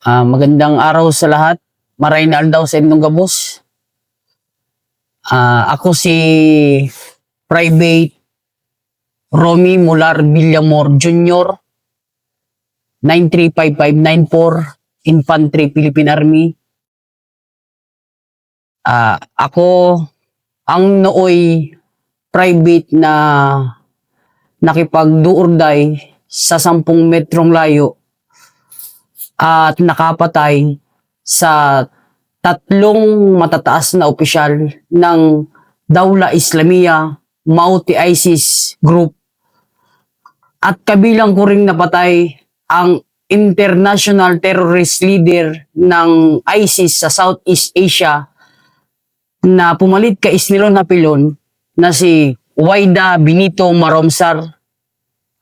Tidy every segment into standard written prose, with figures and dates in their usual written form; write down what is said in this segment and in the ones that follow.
Magandang araw sa lahat. Maraynal daw sa inyong gabos. Ako si Private Romy Mular Villamor Jr. 935594 Infantry Philippine Army. Ako ang nooy private na nakipagduurday sa 10 metrong layo at nakapatay sa 3 matataas na opisyal ng Dawla Islamiyah Mauti ISIS Group. At kabilang ko ring napatay ang international terrorist leader ng ISIS sa Southeast Asia na pumalit kay Isnilon Hapilon na si Waida Benito Maromsar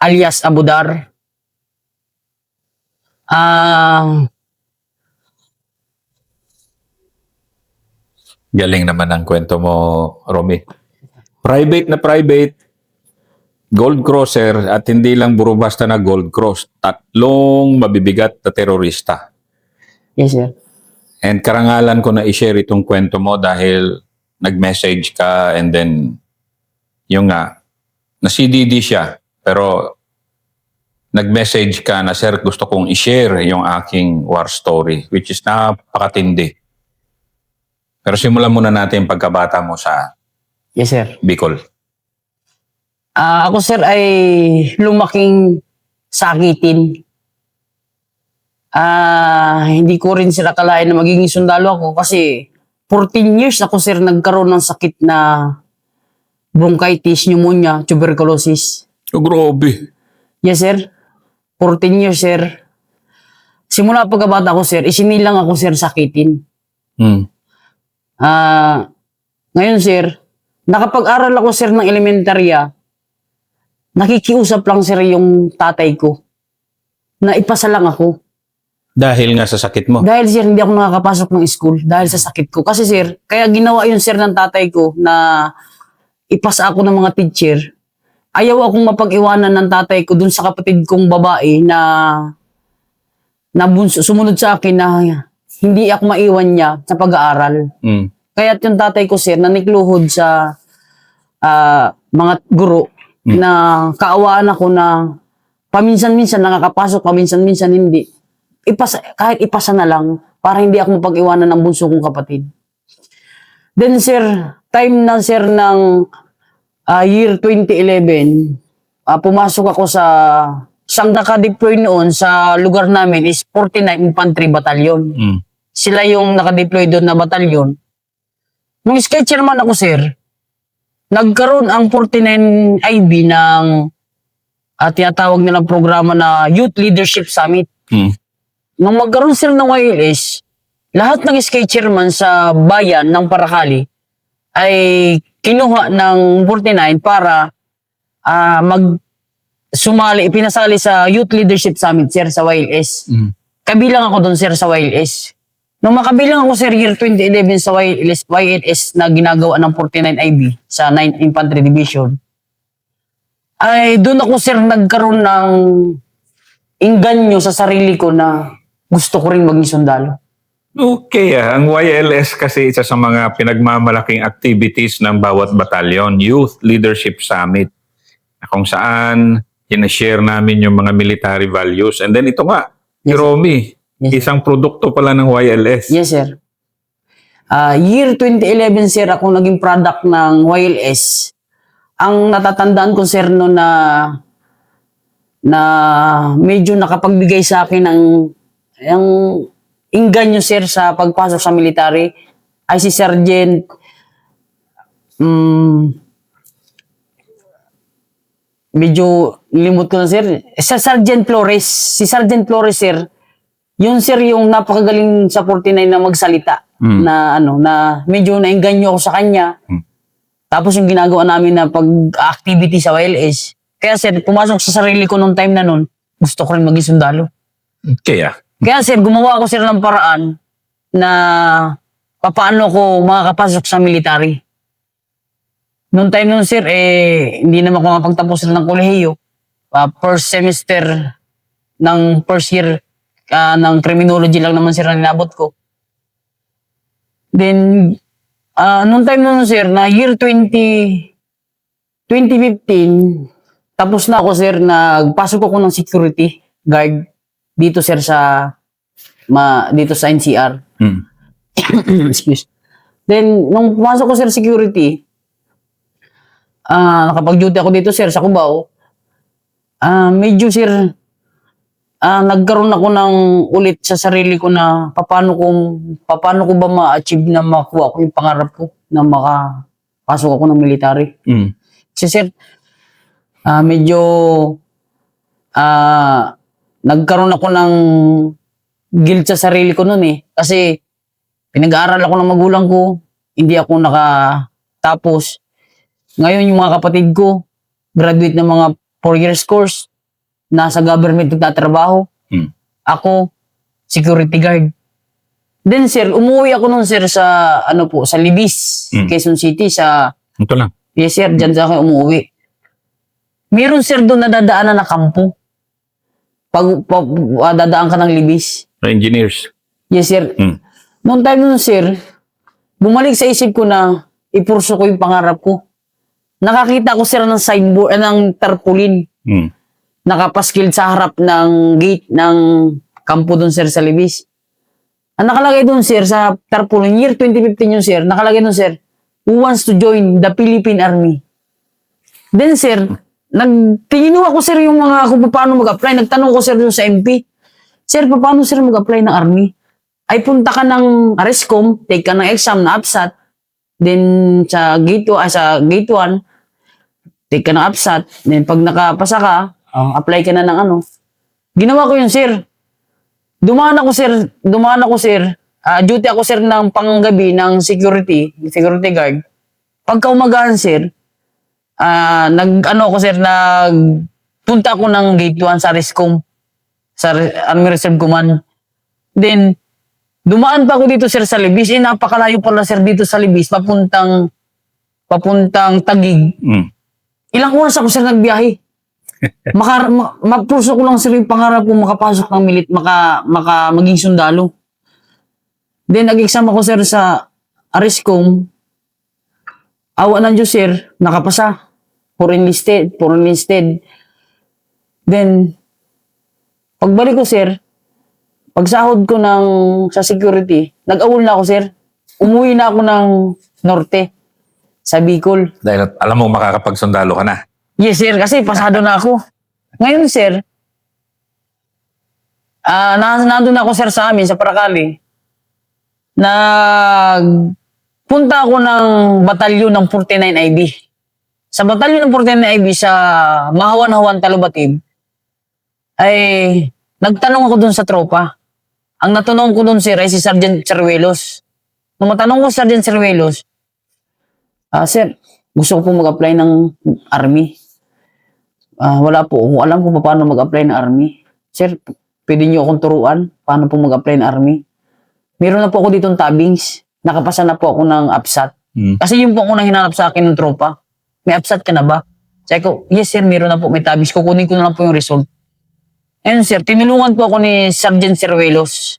alias Abudar. Galing naman ang kwento mo, Romy. Private na private, Gold Crosser, at hindi lang buro basta na Gold Cross. 3 mabibigat na terorista. Yes, sir. And karangalan ko na i-share itong kwento mo dahil nag-message ka and then yung nga, na-CDD siya. Pero nag-message ka na, sir, gusto kong i-share yung aking war story, which is napakatindi. Pero simulan muna natin yung pagkabata mo sa Yes, sir. Bicol. Ako, sir, ay lumaking sakitin. Hindi ko rin sila kalain na magiging sundalo ako kasi 14 years ako, sir, nagkaroon ng sakit na bronchitis, pneumonia, tuberculosis. Oh, grabe. Yes, sir. 14 years, sir. Simula pagkabata ko, sir, isinilang ako, sir, sakitin. Ngayon, sir, nakapag-aral ako, sir, ng elementarya, nakikiusap lang, sir, yung tatay ko na ipasa lang ako. Dahil nga sa sakit mo? Dahil, sir, hindi ako nakakapasok ng school dahil sa sakit ko. Kasi, sir, kaya ginawa yun, sir, ng tatay ko na ipasa ako ng mga teacher. Ayaw akong mapag-iwanan ng tatay ko dun sa kapatid kong babae na sumunod sa akin na hindi ako maiwan niya sa pag-aaral. Kaya yung tatay ko, sir, nanikluhod sa mga guro na kaawaan ako na paminsan-minsan nakakapasok, paminsan-minsan hindi. Kahit ipasa na lang para hindi ako mapag-iwanan ng bunso kong kapatid. Then, sir, time na, sir, ng year 2011, pumasok ako sa siyang naka-deploy noon sa lugar namin is 49 Infantry Battalion. Sila yung naka-deploy doon na batalyon. Nung skate chairman ako, sir, nagkaroon ang 49 IB ng tinatawag nilang programa na Youth Leadership Summit. Nung magkaroon, sir, ng YLS, lahat ng skate chairman sa bayan ng Paracali ay kinuha ng 49 para pinasali sa Youth Leadership Summit, sir, sa YLS. Kabilang ako doon, sir, sa YLS. Nung makabilang ako, sir, year 2011 sa YLS na ginagawa ng 49 IB sa 9th Infantry Division, ay doon ako, sir, nagkaroon ng inganyo sa sarili ko na gusto ko rin maging sundalo. Okay, ang YLS kasi isa sa mga pinagmamalaking activities ng bawat batalyon, Youth Leadership Summit, na kung saan sinashare namin yung mga military values. And then ito nga, Yes, Romy, Yes, isang produkto pala ng YLS. Yes, sir. Year 2011, sir, ako naging product ng YLS. Ang natatandaan ko, sir, no, na medyo nakapagbigay sa akin ng inganyo, sir, sa pagpasok sa military ay si Sergeant medyo limot ko na, sir. Sergeant Flores. Si Sergeant Flores, sir, yun, sir, yung napakagaling sa 49 na magsalita. Na medyo nainganyo ako sa kanya. Tapos yung ginagawa namin na pag-activity sa YLS. Kaya, sir, pumasok sa sarili ko nung time na nun, gusto ko rin maging sundalo. Kaya, sir, gumawa ako, sir, ng paraan na paano ko makakapasok sa military. Noong time nun, sir, hindi naman ako makapagtapos ng kolehiyo. First semester ng first year, ng criminology lang naman sir ang inabot ko. Then, nung time na nun sir, na year 2015, tapos na ako sir, nagpasok ako ng security guard dito sir dito sa NCR. Excuse. Then, nung pumasok ko sir security, nakapag-duty ako dito sir sa Cubao, medyo sir, nagkaroon ako ng ulit sa sarili ko na paano ko ba ma-achieve na makuha ko yung pangarap ko na makapasok ako ng military. Kasi sir, medyo nagkaroon ako ng guilt sa sarili ko noon eh. Kasi pinag-aaral ako ng magulang ko, hindi ako nakatapos. Ngayon yung mga kapatid ko, graduate ng mga 4 years course, nasa government nagtatrabaho. Ako, security guard. Then sir, umuwi ako nun sir sa, sa Libis, Quezon City, Ito lang. yes sir, dyan sa akin umuwi. Meron sir doon nadadaanan na kampo. Pag dadaan ka ng Libis. Engineers. Yes sir. Noong time nun sir, bumalik sa isip ko na ipurso ko yung pangarap ko. Nakakita ko sir ng signboard, ng tarpaulin. Nakapaskil sa harap ng gate ng kampo doon sir sa Libis. Ang nakalagay doon sir sa tarpaulin, year 2015 yun sir, nakalagay doon sir, who wants to join the Philippine Army. Then sir, tinuha ko sir yung mga kung paano mag-apply. Nagtanong ko sir doon sa MP, sir, paano sir mag-apply ng Army? Ay punta ka ng Ariscom, take ka ng exam na APSAT, then sa gate 1, take ka ng APSAT, then pag nakapasa ka, apply ka na ng Ginawa ko yun sir. Dumaan ako sir, duty ako sir ng panggabi ng security guard. Pagka umagahan sir, punta ako ng gate 1 sa Ariscom, sa Army Reserve Command. Then, dumaan pa ako dito sir sa Libis. Napakalayo pala sir dito sa Libis, papuntang Taguig. Ilang oras ako sir nagbiyahe. Mapurso ko lang sir yung pangarap ko makapasok ng maging sundalo. Then, nag-exam ako sir sa Ariscom. Awa ng Diyos sir, nakapasa. For enlisted. Then, pagbalik ko sir, pagsahod ko sa security, nag-awol na ako sir. Umuwi na ako ng Norte, sa Bicol. Dahil alam mo makakapagsundalo ka na. Yes sir, kasi pasado na ako. Ngayon sir, nandun ako sir sa amin, sa Paracali. Punta ako ng batalyon ng 49 IB. Sa batalyon ng 49 IB sa Mahawan-Hawan, Talubatib, ay nagtanong ako dun sa tropa. Ang natanong ko dun sir ay si Sergeant Ceruelos. Nung matanong ko si Sergeant Ceruelos, sir, gusto ko po mag-apply ng Army. Wala po. Kung alam ko paano mag-apply ng Army. Sir, pwede niyo akong turuan paano po mag-apply ng Army. Meron na po ako ditong tabings. Nakapasa na po ako ng APSAT. Kasi yun po ako nang hinanap sa akin ng tropa. May APSAT ka na ba? Sabi ko, yes sir, meron na po. May tabings. Kukunin ko na lang po yung result. Ayun sir, tinulungan po ako ni Sergeant Ceruelos.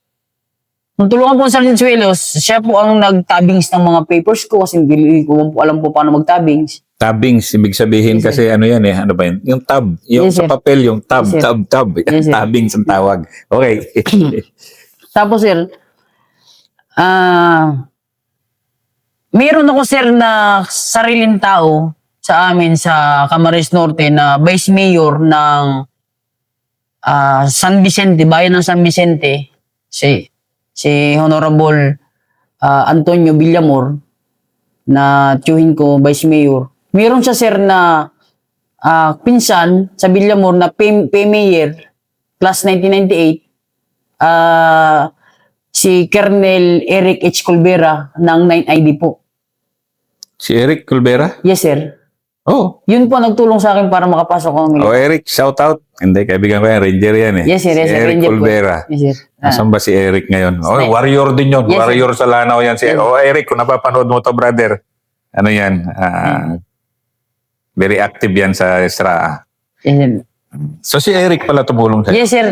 Nung tulungan po ni Sergeant Ceruelos, siya po ang nag-tabings ng mga papers ko kasi hindi ko po alam po paano mag-tabings. Tabings, ibig sabihin Yes, kasi ano yan eh, ano ba yun? Yung tab, yung Yes, sa sir. papel, yung tab, Yes, sir. tab. Yes, sir. Tabings ang tawag. Okay. Tapos sir, meron ako sir na sariling tao sa amin sa Camarines Norte na Vice Mayor ng San Vicente, bayan ng San Vicente, si Honorable Antonio Villamor, na tiyuhin ko, Vice Mayor. Meron siya sir na pinsan sa Villamor na Mayor, class 1998, si Colonel Eric H. Colbera ng 9ID po. Si Eric Culbera? Yes sir. Oh. Yun po nagtulong sa akin para makapasok ako ng Oh, military. Eric, shout out. Hindi, kaibigan ko yan. Ranger yan eh. Yes sir, yes Si sir. Eric Ranger po. Culbera. Yes sir. Nasaan ba si Eric ngayon? Oh, Sniper. warrior din yun. Yes, sir. Warrior sa Lanao yan. Yes. Oh, Eric, kung napapanood mo to, brother. Ano yan? Very active yan sa Isra. Yes, sir. So si Eric pala tumulong sa'yo. Yes, sir.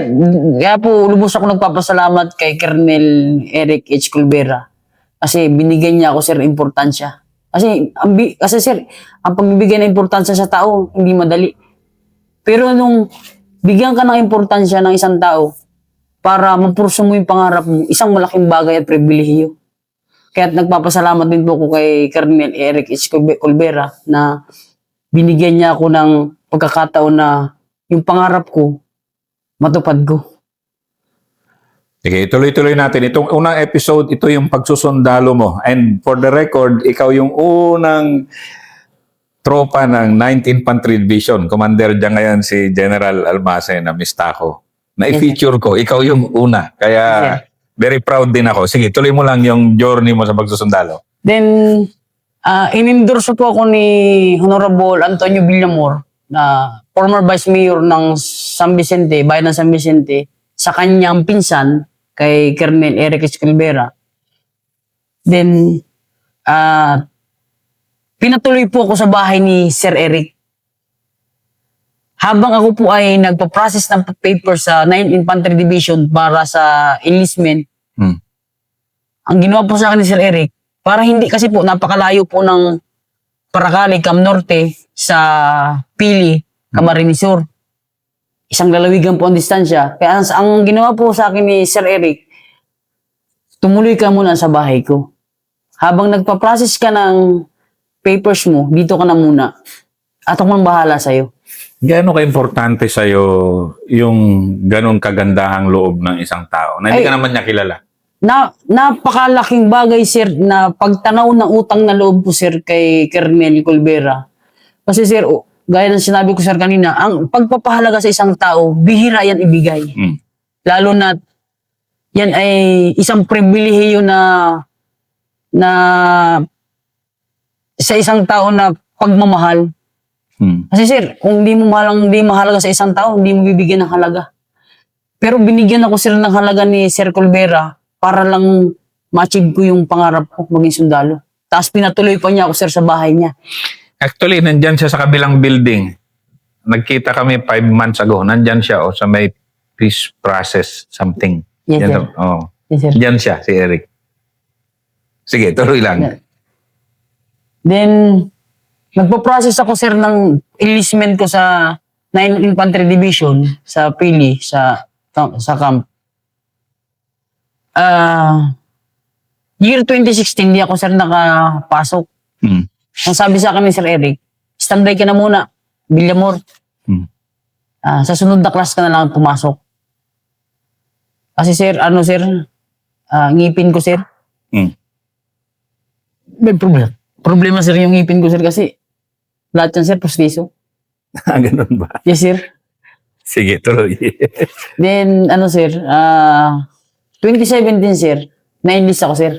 Kaya po, lubos ako nagpapasalamat kay Colonel Eric H. Culvera. Kasi binigyan niya ako, sir, importansya. Kasi sir, ang pagbibigay ng importansya sa tao, hindi madali. Pero nung bigyan ka ng importansya ng isang tao para mapurso mo yung pangarap mo, isang malaking bagay at pribilehiyo. Kaya nagpapasalamat din po ako kay Colonel Eric H. Culvera na binigyan niya ako ng pagkakataon na yung pangarap ko, matupad ko. Sige, tuloy-tuloy natin. Itong unang episode, ito yung pagsusundalo mo. And for the record, ikaw yung unang tropa ng 19th Infantry Division. Commander dyan ngayon si General Almacen na Mistako. Na-feature ko, ikaw yung una. Kaya very proud din ako. Sige, tuloy mo lang yung journey mo sa pagsusundalo. Then, in-endorse po ako ni Honorable Antonio Villamor, na former Vice Mayor ng San Vicente, bayan ng San Vicente, sa kanyang pinsan, kay Colonel Eric H. Culvera. Then, pinatuloy po ako sa bahay ni Sir Eric. Habang ako po ay nagpa-process ng paper sa 9th Infantry Division para sa enlistment, ang ginawa po sa akin ni Sir Eric, para hindi kasi po napakalayo po ng Paracali, Cam Norte sa Pili, Camarines Sur. Isang lalawigan po ang distansya. Kaya ang ginawa po sa akin ni Sir Eric, tumuloy ka muna sa bahay ko. Habang nagpa-process ka ng papers mo, dito ka na muna. At ako man bahala sa'yo. Gaano ka-importante sa'yo yung ganong kagandahang loob ng isang tao na hindi ka naman niya kilala? Napakalaking bagay, sir, na pagtanaw ng utang na loob po, sir, kay Colonel Culvera. Kasi, sir, gaya ng sinabi ko, sir, kanina, ang pagpapahalaga sa isang tao, bihira yan ibigay. Lalo na yan ay isang pribilehiyo na sa isang tao na pagmamahal. Kasi, sir, kung hindi mahalaga sa isang tao, hindi mo bibigyan ng halaga. Pero binigyan ako, sir, ng halaga ni Sir Culvera para lang ma-achieve ko yung pangarap ko maging sundalo. Tapos pinatuloy pa niya ako, sir, sa bahay niya. Actually, nandyan siya sa kabilang building. Nagkita kami 5 months ago. Nandyan siya sa may peace process something. Yes, Yan, sir. Yes, sir. Diyan siya, si Eric. Sige, tuloy lang. Then, nagpo-process ako, sir, ng enlistment ko sa 9th Infantry Division sa Pili, sa camp. Year 2016, di ako, sir, nakapasok. Ang sabi sa akin ni Sir Eric, standby ka na muna, Villamor. Sa sunod na class ka na lang pumasok. Kasi, sir, ngipin ko, sir. May problema, sir, yung ngipin ko, sir, kasi lahat yan, sir, postiso. Ganun ba? Yes, sir. Sige, tuloy. Then, sir, 2017, sir, na-enlist ako, sir.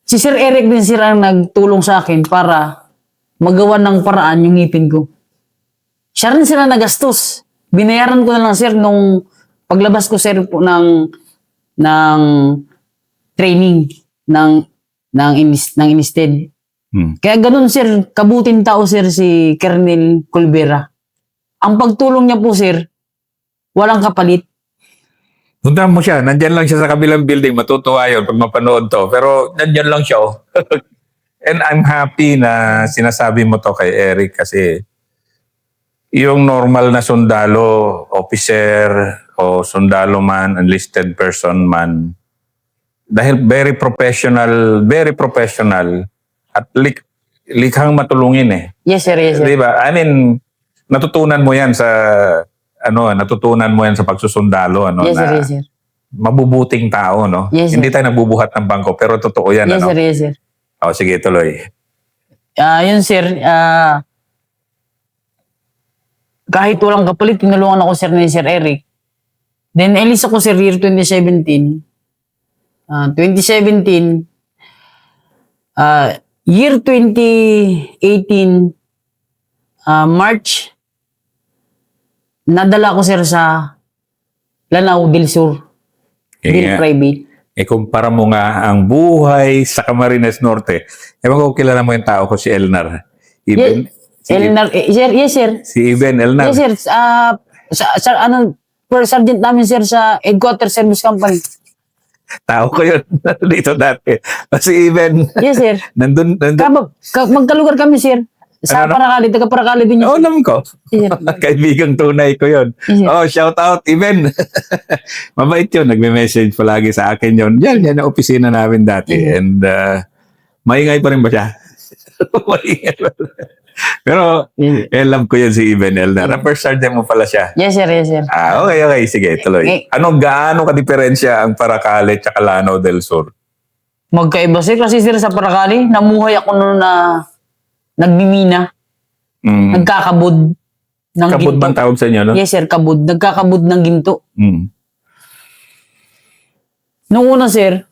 Si Sir Eric din, sir, ang nagtulong sa akin para magawa ng paraan yung ngipin ko. Siya rin sila nagastos. Binayaran ko na lang, sir, nung paglabas ko, sir, po ng training ng enlisted. Kaya ganun, sir, kabuting tao, sir, si Colonel Culvera. Ang pagtulong niya po, sir, walang kapalit. Puntahan mo siya. Nandyan lang siya sa kabilang building. Matutuwa yun pag mapanood to. Pero nandyan lang siya. And I'm happy na sinasabi mo to kay Eric kasi yung normal na sundalo, officer o sundalo man, enlisted person man, dahil very professional at likhang matulungin eh. Yes, sir, yes, sir. Diba? I mean, natutunan mo yan sa pagsusundalo, Yes, sir, na yes, sir. mabubuting tao, no? Yes, sir. Hindi tayo nagbubuhat ng bangko, pero totoo yan, Yes, ano? sir, yes, sir. O, sige, tuloy. Yun, sir, kahit walang kapalit, tinulungan ako, sir, ni Sir Eric. Then, enlist ako, sir, year 2017. 2017, year 2018, March, nadala ko, sir, sa Lanao del Sur. Bill Private. Kumpara mo nga ang buhay sa Camarines Norte. Ewan ko kilala mo yung tao ko, si Elnar. Elnar, sir, yes, sir. Si Even Elnar. Yes, sir. First sergeant namin, sir, sa headquarter service company. Tao ko yun dito dati. Si Even, Yes, sir. nandun. Magkalugar kami, sir. Sa Ano? Paracali, taga Paracali din Oo, yun. naman ko. Yes, sir. Kaibigang tunay ko yun. Yes, sir. Oh, shout out, Even. Mabait yun. Nagme-message palagi sa akin yun. Yan ang opisina namin dati. Mhm. And maingay pa rin ba siya? Maingay pa rin. Pero, love ko yan si Even Elnar. First sergeant mo pala siya. Yes, sir. Yes, sir. Okay. Sige, tuloy. Gaano ka-diferensya ang Paracale at Lanao del Sur? Magkaiba, sir. Kasi, sir, sa Paracali, namuhay ako noon na nagmimina. Mm. Nagkakabod ng Kabud ginto. bang tawag sa inyo, no? Yes, sir. Kabod. Nagkakabod ng ginto. Mm. Nung una, sir,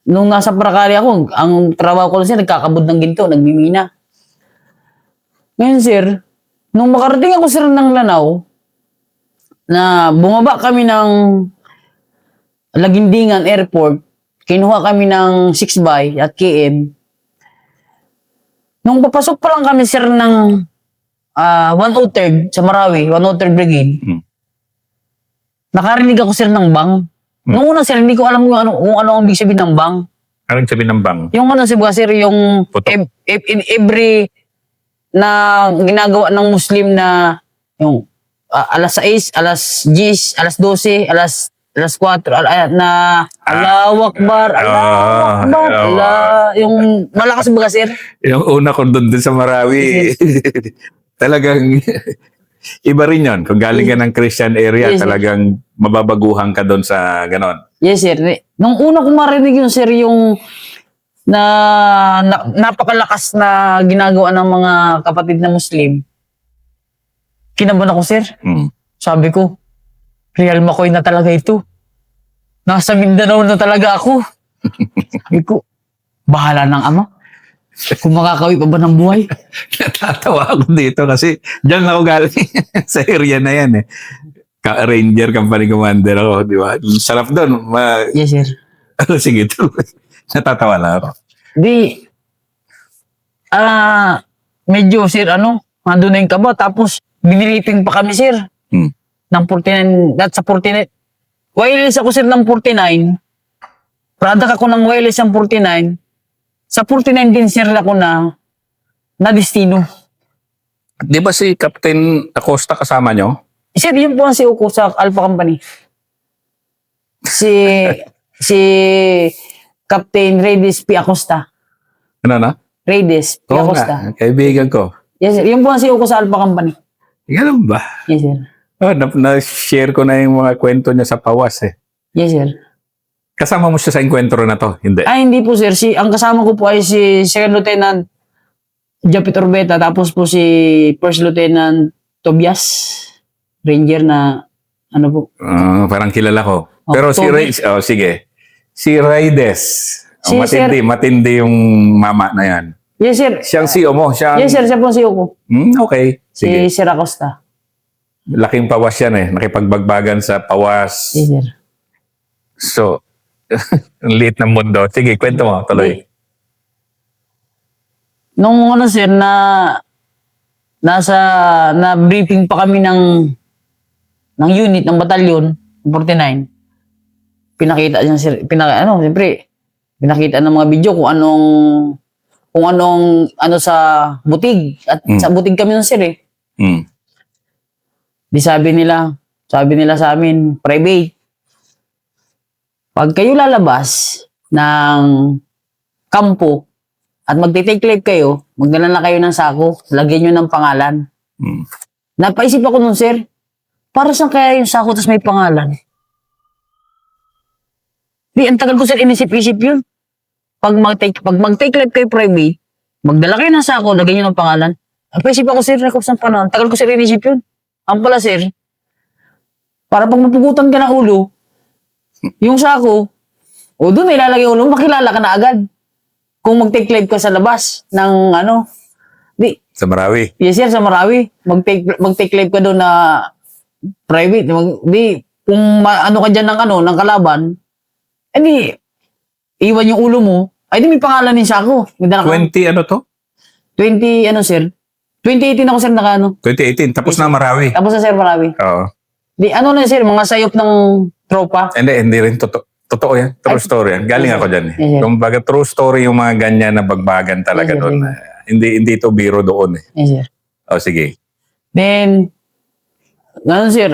nung nasa Paracali ako, ang trabaho ko lang, sir, nagkakabod ng ginto, nagmimina. Ngayon, sir, nung makarating ako, sir, ng Lanao, na bumaba kami ng Lagindingan Airport, kinuha kami ng 6x at KM. Nung papasok pa lang kami, sir, ng 103rd sa Marawi, 103rd Brigade, nakarinig ako, sir, ng bang. Nung una, sir, hindi ko alam kung ano ang ibig sabihin ng bang. Anong sabi ng bang? Yung ano, sir, yung Putok. in every na ginagawa ng Muslim na yung alas 6, alas 10, alas 12, alas 4, na Allahu Akbar, Allahu Akbar, yung malakas ba, sir? Yung una ko doon sa Marawi, talagang iba rin yun. Kung galing ka ng Christian area, Yes, sir. talagang mababaguhan ka doon sa ganon. Yes, sir. Nung una ko marinig yun, sir, yung napakalakas na ginagawa ng mga kapatid na Muslim, kinabahan ako, sir. Mm. Sabi ko, Real McCoy na talaga ito. Nasa Mindanao na talaga ako. Sabi ko, bahala ng ama. Kung makakawi pa ba ng buhay? Natatawa ako dito kasi diyan ako galing sa area na yan eh. Ranger, company commander ako, di ba? Sarap doon. Yes, sir. Sige, tuloy. Natatawa lang ako. Medyo, sir, nandun na yung kaba. Tapos, biniliping pa kami, sir. Hmm. Ng 49, at sa 49. Wireless ako, sir, ng 49. Product ako ng wireless ng 49. Sa 49 din, sir, ako na destino. Di ba si Captain Acosta kasama nyo? Sir, yun po ang CEO ko sa Alpha Company. Si Captain Reyes P. Acosta. Ano na? Reyes P. Oo Acosta. nga, kaibigan ko. Yes, sir. Yun po ang CEO ko sa Alpha Company. Ganun ba? Yes, sir. Oh, na-share ko na yung mga kwento niya sa Pawas eh. Yes, sir. Kasama mo siya sa enkwentro na to? Hindi. Hindi po, sir. Ang kasama ko po ay si Second Lieutenant Japit Orbeta, tapos po si First Lieutenant Tobias, Ranger na, Parang kilala ko. Oh, Pero si Toby. sige. Si Raides. Si Matindi yung mama na yan. Yes, sir. Siyang CEO mo. Yes, sir. Siya po ang CEO ko. Okay. Sige. Si Sir Acosta. Laking Pawas yan eh. Nakipagbagbagan sa Pawas. Yes, sir. So, ang liit ng mundo. Sige, kwento mo. Tuloy. Nung sir, na briefing pa kami ng unit, ng batalyon, 49. Pinakita niya, sir, siyempre, pinakita ng mga video kung anong sa butig. At sa butig kami nun, sir, eh. Mm. Di sabi nila sa amin, private. Pag kayo lalabas ng kampo at magte-take live kayo, magdala na kayo ng sako, lagyan nyo ng pangalan. Mm. Napaisip ako nun, sir, para saan kaya yung sako tapos may pangalan? Ang tagal ko, sir, inisip-isip yun. Pag mag-take live kayo private, magdala kayo ng sako, lagyan nyo ng pangalan. Napaisip ako, sir, nakapos ng panahon. Tagal ko, sir, inisip yun. Ang pala, sir, para pag mapugutan ka ng ulo, yung sako, doon may ilalagay ulo, makilala ka na agad. Kung mag-take live ka sa labas ng Sa Marawi. yes, sir, sa Marawi, mag-take live ka doon na private. Kung ka dyan ng kalaban, iwan yung ulo mo, ay di may pangalan din sako. 20 ano to? 20, ano sir? 2018 ako sir naka ano. 2018, tapos na Marawi. Tapos na sir Marawi. Oo. Di, ano na sir, mga sayop ng tropa. Hindi rin totoo yan. True story yan. Galing ako dyan. Yes, sir. Kumbaga true story yung mga ganyan na bagbagan talaga Yes, sir. doon. Hindi ito biro doon eh. Yes, sir. O sige. Then, ano sir,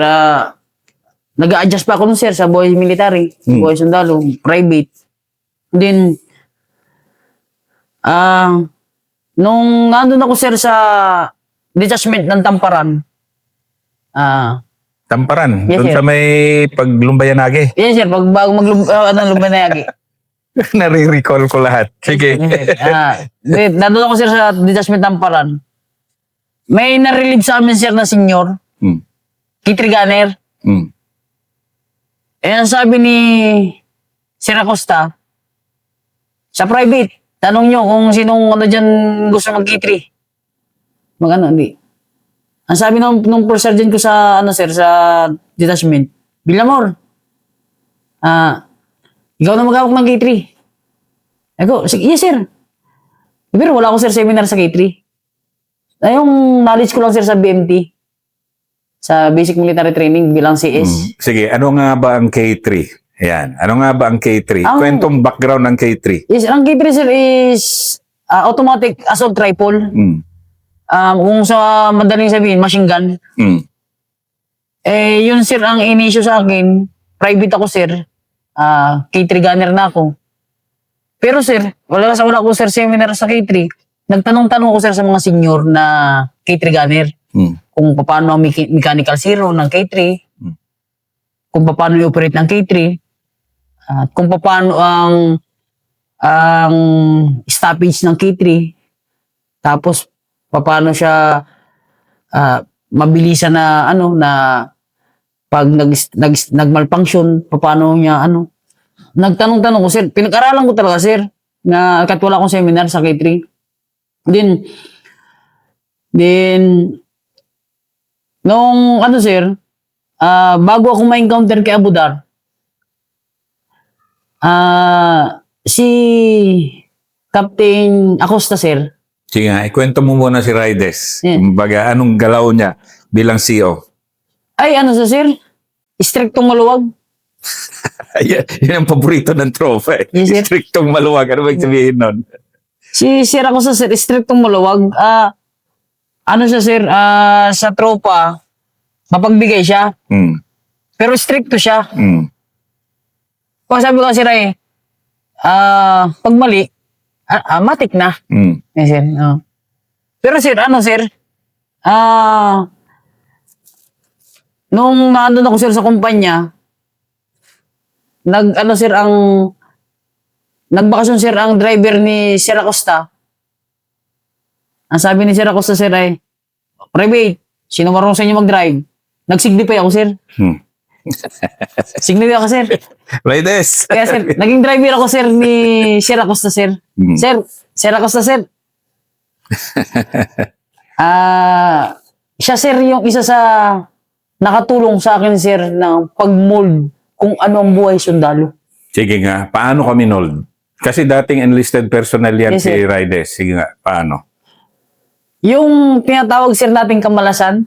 nag-a-adjust pa ako nun sir sa buhay military, buhay sundalo, private. Then, nung nandun ako sir sa detachment ng Tamparan, Tamparan. Yes, Doon sir. sa may paglumbayanage. yes sir, pag bago lumbanayagi. Nare-recall ko lahat. Sige. Nandun ako sir sa detachment ng Tamparan. May na-relieve sa amin sir na senior, Hmm. Kitri Gunner. Hmm. Eh, ang sabi ni Sir Acosta, sa private, tanong nyo kung sinong ano dyan gusto mag-kitri. Mag-ano, hindi. Ang sabi nung first sergeant ko sa, ano sir, sa detachment, Bilamor, ikaw na mag-hawak ng kitri. Ako, sige, yes sir. Pero wala ako sir seminar sa kitri. Yung knowledge ko lang sir sa BMT, sa Basic Military Training bilang CS. Sige, ano nga ba ang K3? Ayan. Ano nga ba ang K3? Kwentong background ng K3. Yes, ang K3 sir is automatic assault rifle. Hmm. Kung sa madaling sabihin, machine gun. Hmm. Eh, yun sir ang inisyo sa akin. Private ako sir. K3 gunner na ako. Pero sir, wala ko sir seminar sa K3. Nagtanong-tanong ko sir sa mga senior na K3 gunner. Hmm. Kung paano ang mechanical zero ng K3. Kung paano i-operate ng K3. At kung paano ang stoppage ng K3. Tapos paano siya mabilisan na ano na pag nag-malfunction, paano niya ano. Nagtanong-tanong ko sir, pinag-aralan ko talaga sir na kahit wala akong seminar sa K3. Then nung ano sir, bago ako ma-encounter kay Abudar, si Captain Acosta sir, Sige nga, ikwento mo muna si Raides. Yeah. Kumbaga, anong galaw niya bilang CEO? ay ano sa sir, striktong maluwag. Yan ang paborito ng tropa eh. Yes, sir. Striktong maluwag. Ano ba sabihin nun? Si Sir Acosta sir, striktong maluwag. Ano siya sir, sa tropa, mapagbigay siya, Hmm. pero stricto siya. Hmm. Kung sabi ko kasi Ray, pag mali, matik na. Hmm. Yes, sir. Pero sir, ano sir? Nung nandun ako sir sa kumpanya, nagbakasyon sir ang driver ni Sir Acosta. Ang sabi ni Sir Acosta sir ay, private, sino marunong sa inyo mag-drive? Nagsignify ako sir. Hmm. Signify ako sir. Raides! Kaya sir, naging driver ako sir ni Sir Acosta sir. Hmm. Sir Acosta sir. Siya sir yung isa sa nakatulong sa akin sir ng pag-mold kung ano ang buhay sundalo. Sige nga, paano kami nold? Kasi dating enlisted personnel yan Yes, si sir. Raides. Sige nga, paano? Yung tinatawag sir nating kamalasan.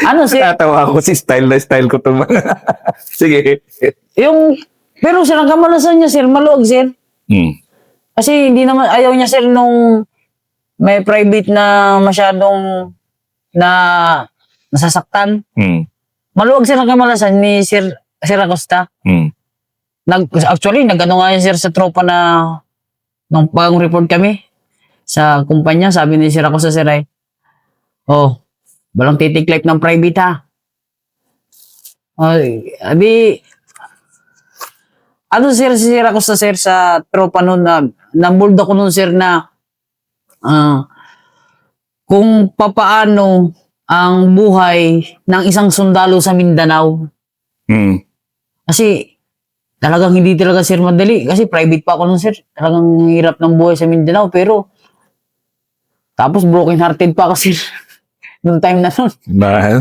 Ano sir? Tatawa ako si style na style ko ito. Sige. Pero sir, ang kamalasan niya sir, maluwag sir. Hmm. Kasi hindi naman, ayaw niya sir nung may private na masyadong nasasaktan. Hmm. Maluwag sir ang kamalasan ni Sir Acosta. Hmm. Actually, nag-ano nga yan sir sa tropa na nung bagong report kami sa kumpanya, sabi ni Sir Acosta sir ay, balang titiklip ng private ha. Ano sir si Sir Acosta sir sa tropa nun na-mold ako nun sir na kung papaano ang buhay ng isang sundalo sa Mindanao. Hmm. Kasi talagang hindi talaga sir madali. Kasi private pa ako nun sir. Talagang hirap ng buhay sa Mindanao. Pero tapos broken hearted pa ako sir. Noong time na nun.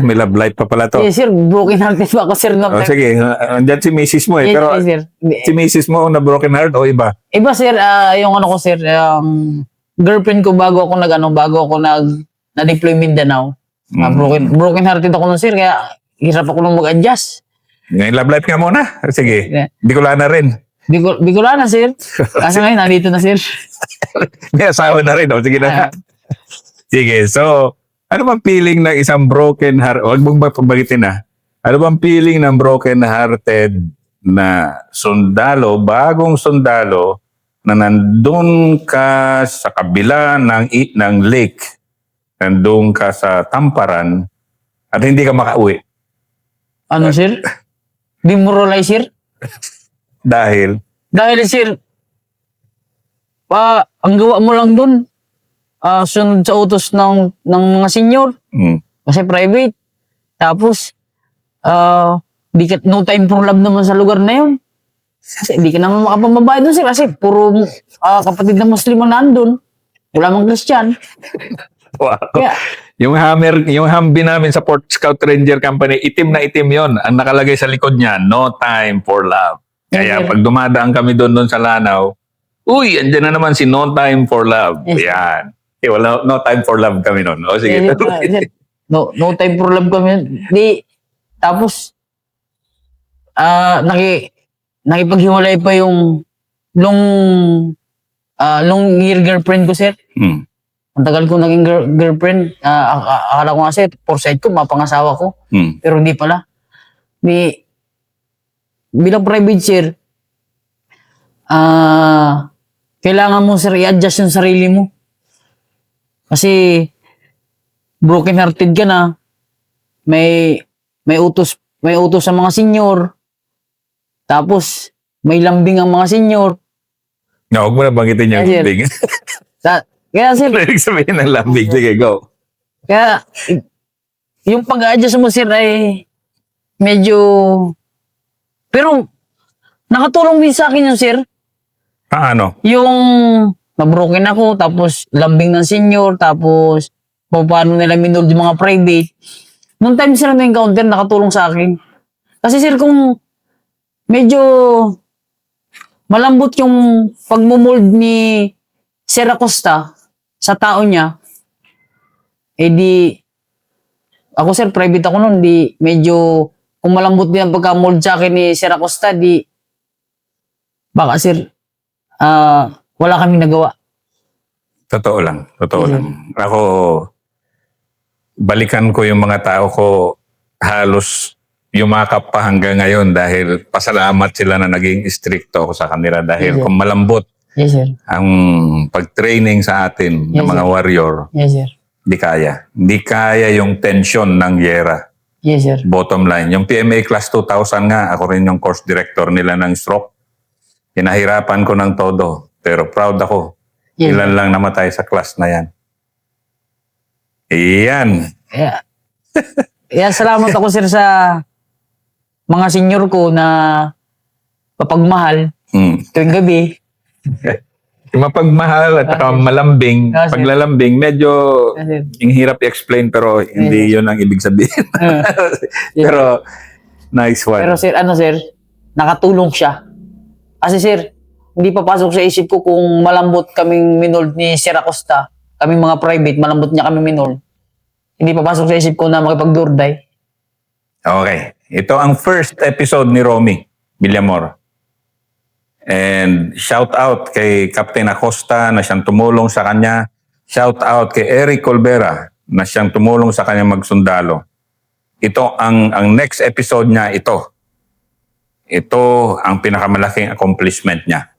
May love life pa pala to. Yes sir, broken hearted pa ako sir noong O time. sige, andyan si misis mo eh. Yes, Pero yes, sir. si misis mo na broken heart o iba? Iba sir, yung ano ko sir, girlfriend ko bago ako na-deploy Mindanao. Broken hearted ako nun, sir, kaya hirap ako nung mag-adjust. Ngayon, love life nga muna. Sige. Yeah. Bicolana rin. Bicolana, sir. Kasi ngayon, nandito na, sir. May asawa na rin. O, sige na. Sige. So, ano bang feeling ng isang broken heart? Huwag mong pabagitin na. Ano bang feeling ng broken hearted na sundalo, bagong sundalo, na nandun ka sa kabila ng lake, nandun ka sa Tamparan, at hindi ka makauwi? Ano, sir? Demoralize, sir? Dahil? Dahil, sir, ang gawa mo lang dun, sunod sa utos ng mga senior, kasi private. Tapos, no time for love naman sa lugar na yun. Kasi di ka naman makapamabayad doon, sir. Kasi puro kapatid na Muslim ang nandun. Wala mang Christian. Wow. Kaya, Yung Humvee namin sa Port Scout Ranger Company, itim na itim yon. Ang nakalagay sa likod niya, no time for love. Kaya Yes, sir. pag dumadaan kami doon sa Lanao, uy, andyan na naman si no time for love. Yes, sir. Yan. Eh, wala, no time for love kami noon. O sige. sir, no time for love kami. Tapos, nakipaghiwalay pa yung long year girlfriend ko, sir. Hmm. Ang tagal ko naging girlfriend. Akala ko nga, sir, foresight ko, mapangasawa ko. Hmm. Pero hindi pala. Bilang private, sir, kailangan mo, sir, i-adjust yung sarili mo. Kasi, broken hearted ka na, may utos sa mga senior, tapos, may lambing ang mga senior. No, huwag mo na banggitin yung Yes, sir. lambing. Kaya, sir, Ibig sabihin ng lambing. Sige, go. kaya, yung pag-adjust mo, sir, ay medyo, pero, nakatulong din sa akin yun, sir. Paano? Yung nabroken ako, tapos lambing ng senior, tapos paano nila minold yung mga private. Nung time sila na-encounter, nakatulong sa akin. Kasi sir, kung medyo malambot yung pagmumold ni Sir Acosta sa tao niya, di, ako sir, private ako nun, di, medyo, kung malambot din ang pagkamold sa akin ni Sir Acosta, baka sir, wala kaming nagawa. Totoo lang. Totoo Yes, sir. lang. Ako, balikan ko yung mga tao ko, halos yumakap pa hanggang ngayon dahil pasalamat sila na naging stricto ako sa kanila dahil Yes, sir. kung malambot Yes, sir. ang pag-training sa atin ng Yes, mga sir. warrior, Yes, sir. di kaya. Di kaya yung tension ng giyera. Yes, sir. Bottom line. Yung PMA Class 2000 nga, ako rin yung course director nila ng stroke. Hinahirapan ko ng todo. Pero proud ako. Yes, Ilan lang namatay sa class na yan. Iyan. Salamat ako sir sa mga senior ko na papagmahal tuwing gabi. Yung mapagmahal at saka malambing, Yes, sir. paglalambing, medyo Yes, sir. yung hirap i-explain pero hindi yun ang ibig sabihin. Pero nice one. Pero sir, sir, nakatulong siya. Kasi sir, hindi papasok sa isip ko kung malambot kaming minold ni Sir Acosta, kaming mga private, malambot niya kami minold. Hindi papasok sa isip ko na makipag-durday. Okay. Ito ang first episode ni Romy Villamor. And shout out kay Captain Acosta na siyang tumulong sa kanya. Shout out kay Eric Colbera na siyang tumulong sa kanya magsundalo. Ito ang next episode niya ito. Ito ang pinakamalaking accomplishment niya.